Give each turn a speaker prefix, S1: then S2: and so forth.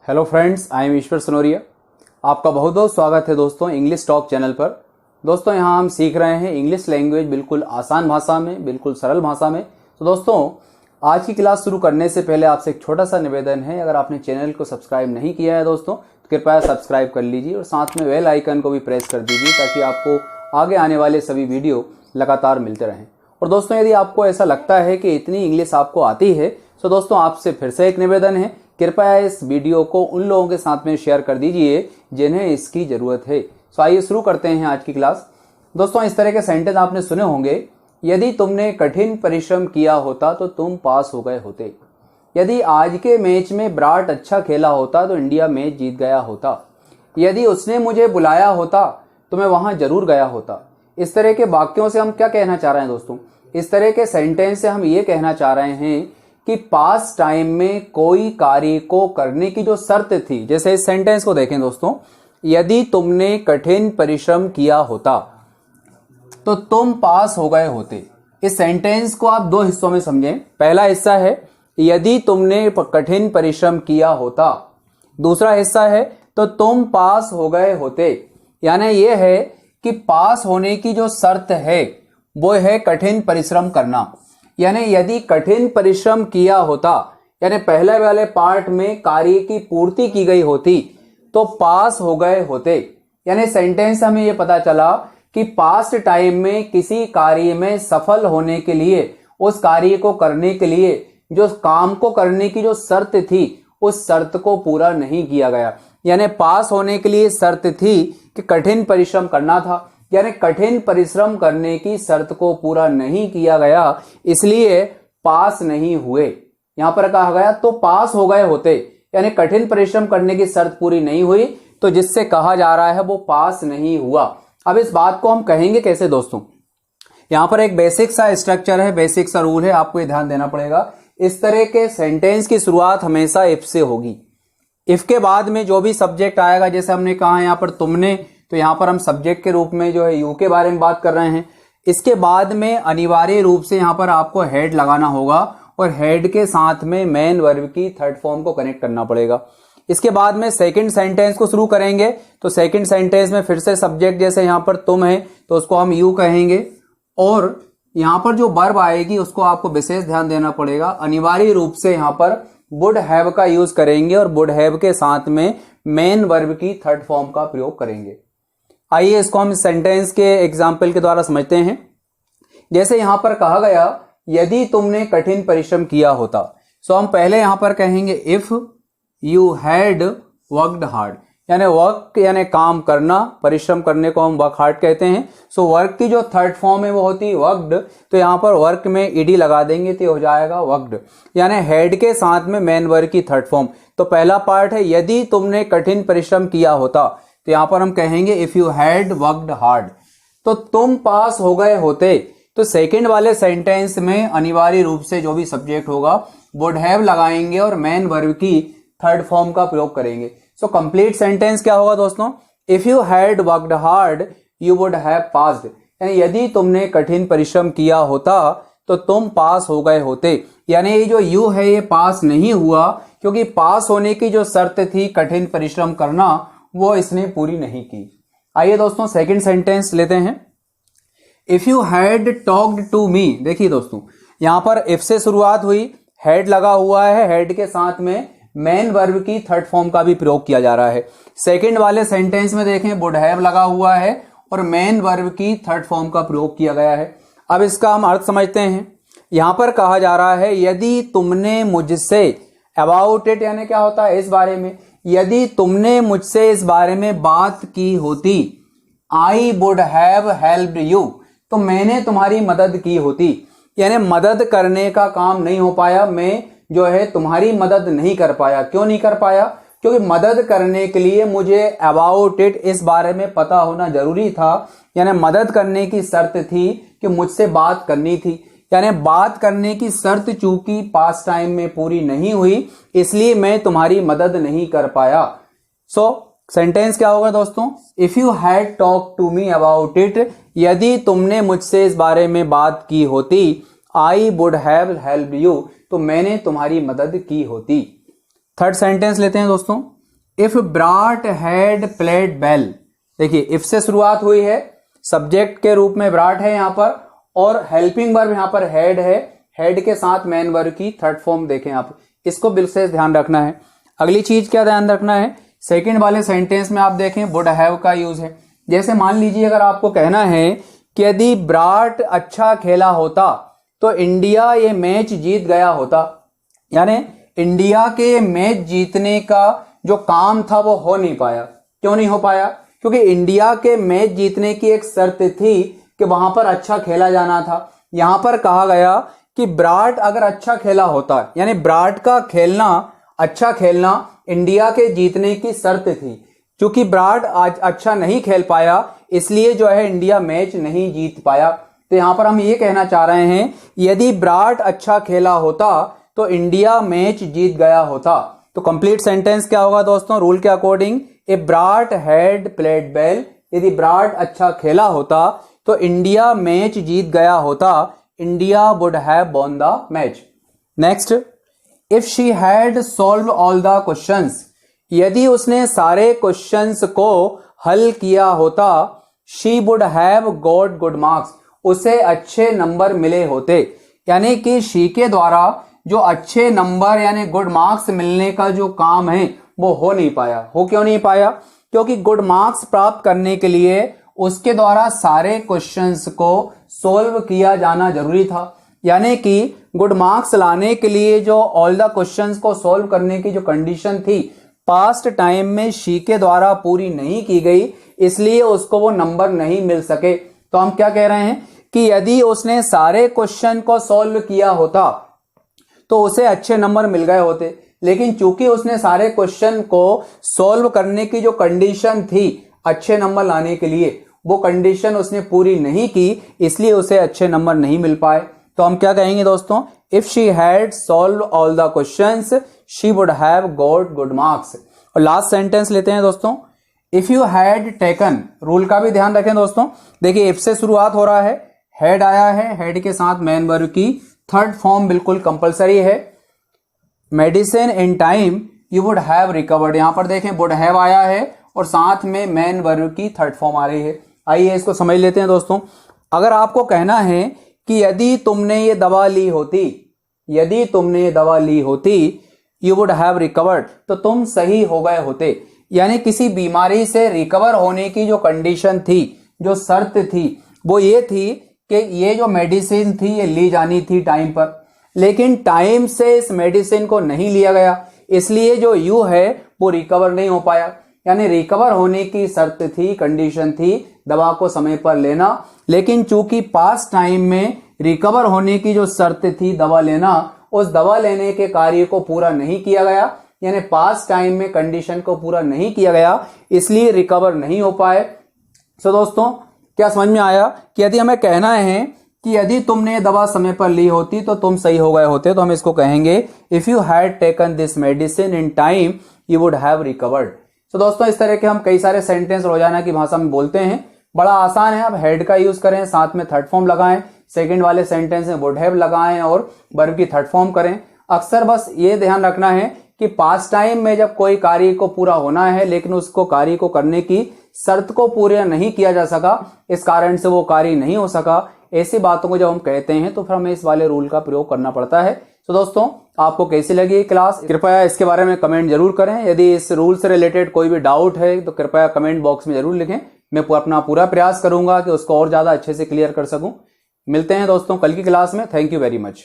S1: Hello friends, I am ईश्वर सनोरिया। आपका बहुत बहुत स्वागत है दोस्तों इंग्लिश टॉक चैनल पर। दोस्तों यहाँ हम सीख रहे हैं इंग्लिश लैंग्वेज बिल्कुल आसान भाषा में, बिल्कुल सरल भाषा में। तो दोस्तों आज की क्लास शुरू करने से पहले आपसे एक छोटा सा निवेदन है। अगर आपने चैनल को सब्सक्राइब नहीं किया है दोस्तों तो कृपया सब्सक्राइब कर लीजिए और साथ में बेल आइकन को भी प्रेस कर दीजिए ताकि आपको आगे आने वाले सभी वीडियो लगातार मिलते रहें। और दोस्तों यदि आपको ऐसा लगता है कि इतनी इंग्लिश आपको आती है तो दोस्तों आपसे फिर से एक निवेदन है, कृपया इस वीडियो को उन लोगों के साथ में शेयर कर दीजिए जिन्हें इसकी जरूरत है। तो आइए शुरू करते हैं आज की क्लास। दोस्तों इस तरह के सेंटेंस आपने सुने होंगे। यदि तुमने कठिन परिश्रम किया होता तो तुम पास हो गए होते। यदि आज के मैच में विराट अच्छा खेला होता तो इंडिया मैच जीत गया होता। यदि उसने मुझे बुलाया होता तो मैं वहां जरूर गया होता। इस तरह के वाक्यों से हम क्या कहना चाह रहे हैं दोस्तों? इस तरह के सेंटेंस से हम ये कहना चाह रहे हैं कि पास टाइम में कोई कार्य को करने की जो शर्त थी, जैसे इस सेंटेंस को देखें दोस्तों, यदि तुमने कठिन परिश्रम किया होता तो तुम पास हो गए होते। इस सेंटेंस को आप दो हिस्सों में समझें। पहला हिस्सा है यदि तुमने कठिन परिश्रम किया होता, दूसरा हिस्सा है तो तुम पास हो गए होते। यानी यह है कि पास होने की जो शर्त है वो है कठिन परिश्रम करना। यानी यदि कठिन परिश्रम किया होता, यानी पहले वाले पार्ट में कार्य की पूर्ति की गई होती तो पास हो गए होते। यानी सेंटेंस हमें यह पता चला कि पास्ट टाइम में किसी कार्य में सफल होने के लिए, उस कार्य को करने के लिए जो काम को करने की जो शर्त थी उस शर्त को पूरा नहीं किया गया। यानी पास होने के लिए शर्त थी कि कठिन परिश्रम करना था, यानी कठिन परिश्रम करने की शर्त को पूरा नहीं किया गया, इसलिए पास नहीं हुए। यहां पर कहा गया तो पास हो गए होते, यानी कठिन परिश्रम करने की शर्त पूरी नहीं हुई तो जिससे कहा जा रहा है वो पास नहीं हुआ। अब इस बात को हम कहेंगे कैसे दोस्तों? यहां पर एक बेसिक सा स्ट्रक्चर है, बेसिक सा रूल है, आपको ये ध्यान देना पड़ेगा। इस तरह के सेंटेंस की शुरुआत हमेशा इफ से होगी। इफ के बाद में जो भी सब्जेक्ट आएगा, जैसे हमने कहा यहां पर तुमने, तो यहां पर हम सब्जेक्ट के रूप में जो है यू के बारे में बात कर रहे हैं। इसके बाद में अनिवार्य रूप से यहां पर आपको हेड लगाना होगा और हेड के साथ में मेन वर्ब की थर्ड फॉर्म को कनेक्ट करना पड़ेगा। इसके बाद में सेकंड सेंटेंस को शुरू करेंगे तो सेकंड सेंटेंस में फिर से सब्जेक्ट, जैसे यहां पर तुम है तो उसको हम यू कहेंगे और यहां पर जो वर्ब आएगी उसको आपको विशेष ध्यान देना पड़ेगा। अनिवार्य रूप से यहां पर वुड हैव का यूज करेंगे और वुड हैव के साथ में मेन वर्ब की थर्ड फॉर्म का प्रयोग करेंगे। आइए इसको हम सेंटेंस के एग्जाम्पल के द्वारा समझते हैं। जैसे यहां पर कहा गया यदि तुमने कठिन परिश्रम किया होता, सो हम पहले यहां पर कहेंगे if you had worked hard. यानी वर्क यानी काम करना, परिश्रम करने को हम वर्क हार्ड कहते हैं। सो वर्क की जो थर्ड फॉर्म है वो होती है वर्कड, तो यहां पर वर्क में ईडी लगा देंगे तो हो जाएगा वर्कड। यानी हेड के साथ में मेन वर्ब की थर्ड फॉर्म। तो पहला पार्ट है यदि तुमने कठिन परिश्रम किया होता, तो यहां पर हम कहेंगे if you had worked hard, तो तुम पास हो गए होते। तो सेकंड वाले सेंटेंस में अनिवार्य रूप से जो भी सब्जेक्ट होगा वुड हैव लगाएंगे और मेन वर्ब की थर्ड फॉर्म का प्रयोग करेंगे। सो कंप्लीट सेंटेंस क्या होगा दोस्तों? If you had worked hard you would have passed. यानी यदि तुमने कठिन परिश्रम किया होता तो तुम पास हो गए होते। यानी ये जो यू है ये पास नहीं हुआ क्योंकि पास होने की जो शर्त थी कठिन परिश्रम करना वो इसने पूरी नहीं की। आइए दोस्तों सेकंड सेंटेंस लेते हैं। If you had talked to me. देखिए दोस्तों यहां पर इफ से शुरुआत हुई, हैड लगा हुआ है, हेड के साथ में मेन वर्ब की थर्ड फॉर्म का भी प्रयोग किया जा रहा है। सेकंड वाले सेंटेंस में देखें वुड हैव लगा हुआ है और मेन वर्ब की थर्ड फॉर्म का प्रयोग किया गया है। अब इसका हम अर्थ समझते हैं। यहां पर कहा जा रहा है यदि तुमने मुझसे, अबाउट इट यानी क्या होता है? इस बारे में। यदि तुमने मुझसे इस बारे में बात की होती, I would have helped you, तो मैंने तुम्हारी मदद की होती। यानी मदद करने का काम नहीं हो पाया, मैं जो है तुम्हारी मदद नहीं कर पाया। क्यों नहीं कर पाया? क्योंकि मदद करने के लिए मुझे अबाउट इट, इस बारे में पता होना जरूरी था। यानी मदद करने की शर्त थी कि मुझसे बात करनी थी। यानी बात करने की शर्त चूंकि पास्ट टाइम में पूरी नहीं हुई इसलिए मैं तुम्हारी मदद नहीं कर पाया। सो सेंटेंस क्या होगा दोस्तों? If you had talk to me about it, यदि तुमने मुझसे इस बारे में बात की होती, I would have helped you, तो मैंने तुम्हारी मदद की होती। थर्ड सेंटेंस लेते हैं दोस्तों। If Virat had played well, देखिए इफ से शुरुआत हुई है, सब्जेक्ट के रूप में विराट है यहां पर, और हेल्पिंग वर्ब यहां पर हैड है, हेड के साथ मेन वर्ब की थर्ड फॉर्म देखें आप, इसको विशेष ध्यान रखना है। अगली चीज क्या ध्यान रखना है, सेकंड वाले सेंटेंस में आप देखें वुड हैव का यूज है। जैसे मान लीजिए अगर आपको कहना है कि यदि विराट अच्छा खेला होता तो इंडिया ये मैच जीत गया होता, यानी इंडिया के मैच जीतने का जो काम था वो हो नहीं पाया। क्यों नहीं हो पाया? क्योंकि इंडिया के मैच जीतने की एक शर्त थी कि वहां पर अच्छा खेला जाना था। यहां पर कहा गया कि विराट अगर अच्छा खेला होता, यानी विराट का खेलना, अच्छा खेलना इंडिया के जीतने की शर्त थी। क्योंकि विराट आज अच्छा नहीं खेल पाया, इसलिए जो है इंडिया मैच नहीं जीत पाया। तो यहां पर हम ये कहना चाह रहे हैं यदि विराट अच्छा खेला होता तो इंडिया मैच जीत गया होता। तो कंप्लीट सेंटेंस क्या होगा दोस्तों, रूल के according, if Virat had played well, यदि विराट अच्छा खेला होता तो इंडिया मैच जीत गया होता, India would have won the match. Next, if she had solve all the questions, यदि उसने सारे क्वेश्चंस को हल किया होता, she would have got good marks, उसे अच्छे नंबर मिले होते। यानी कि शी के द्वारा जो अच्छे नंबर यानी गुड मार्क्स मिलने का जो काम है वो हो नहीं पाया। हो क्यों नहीं पाया? क्योंकि गुड मार्क्स प्राप्त करने के लिए उसके द्वारा सारे क्वेश्चंस को सोल्व किया जाना जरूरी था। यानी कि गुड मार्क्स लाने के लिए जो ऑल द क्वेश्चंस को सोल्व करने की जो कंडीशन थी पास्ट टाइम में शी के द्वारा पूरी नहीं की गई, इसलिए उसको वो नंबर नहीं मिल सके। तो हम क्या कह रहे हैं कि यदि उसने सारे क्वेश्चन को सोल्व किया होता तो उसे अच्छे नंबर मिल गए होते, लेकिन चूंकि उसने सारे क्वेश्चन को सोल्व करने की जो कंडीशन थी अच्छे नंबर लाने के लिए, वो कंडीशन उसने पूरी नहीं की, इसलिए उसे अच्छे नंबर नहीं मिल पाए। तो हम क्या कहेंगे दोस्तों, if she had solve all the questions she would have got good marks. और लास्ट सेंटेंस लेते हैं दोस्तों, if you had taken, rule का भी ध्यान रखें दोस्तों। देखिए इफ से शुरुआत हो रहा है, हैड आया है, हेड के साथ मेन वर्ब की थर्ड फॉर्म बिल्कुल कंपलसरी है। Medicine in time you would have recovered, यहां पर देखें वुड हैव आया है और साथ में मेन वर्ब की थर्ड फॉर्म आ रही है। आइए इसको समझ लेते हैं दोस्तों। अगर आपको कहना है कि यदि तुमने ये दवा ली होती, यदि तुमने ये दवा ली होती, यू वुड हैव रिकवर्ड, तो तुम सही हो गए होते। यानी किसी बीमारी से रिकवर होने की जो कंडीशन थी, जो शर्त थी, वो ये थी कि ये जो मेडिसिन थी ये ली जानी थी टाइम पर, लेकिन टाइम से इस मेडिसिन को नहीं लिया गया, इसलिए जो यू है वो रिकवर नहीं हो पाया। यानी रिकवर होने की शर्त थी, कंडीशन थी दवा को समय पर लेना, लेकिन चूंकि पास्ट टाइम में रिकवर होने की जो शर्त थी दवा लेना, उस दवा लेने के कार्य को पूरा नहीं किया गया, यानी पास्ट टाइम में कंडीशन को पूरा नहीं किया गया, इसलिए रिकवर नहीं हो पाए। सो दोस्तों क्या समझ में आया कि यदि हमें कहना है कि यदि तुमने दवा समय पर ली होती तो तुम सही हो गए होते, तो हम इसको कहेंगे if you had taken this medicine in time you would have recovered. तो दोस्तों इस तरह के हम कई सारे सेंटेंस रोजाना की भाषा में बोलते हैं, बड़ा आसान है। आप हेड का यूज करें, साथ में थर्ड फॉर्म लगाएं, सेकंड वाले सेंटेंस में वुड हैव लगाएं और वर्ब की थर्ड फॉर्म करें। अक्सर बस ये ध्यान रखना है कि पास्ट टाइम में जब कोई कार्य को पूरा होना है लेकिन उसको कार्य को करने की शर्त को पूरा नहीं किया जा सका, इस कारण से वो कार्य नहीं हो सका, ऐसी बातों को जब हम कहते हैं तो फिर हमें इस वाले रूल का प्रयोग करना पड़ता है। तो दोस्तों आपको कैसी लगी क्लास, कृपया इसके बारे में कमेंट जरूर करें। यदि इस रूल से रिलेटेड कोई भी डाउट है तो कृपया कमेंट बॉक्स में जरूर लिखें, मैं अपना पूरा प्रयास करूंगा कि उसको और ज्यादा अच्छे से क्लियर कर सकूं। मिलते हैं दोस्तों कल की क्लास में। Thank you very much.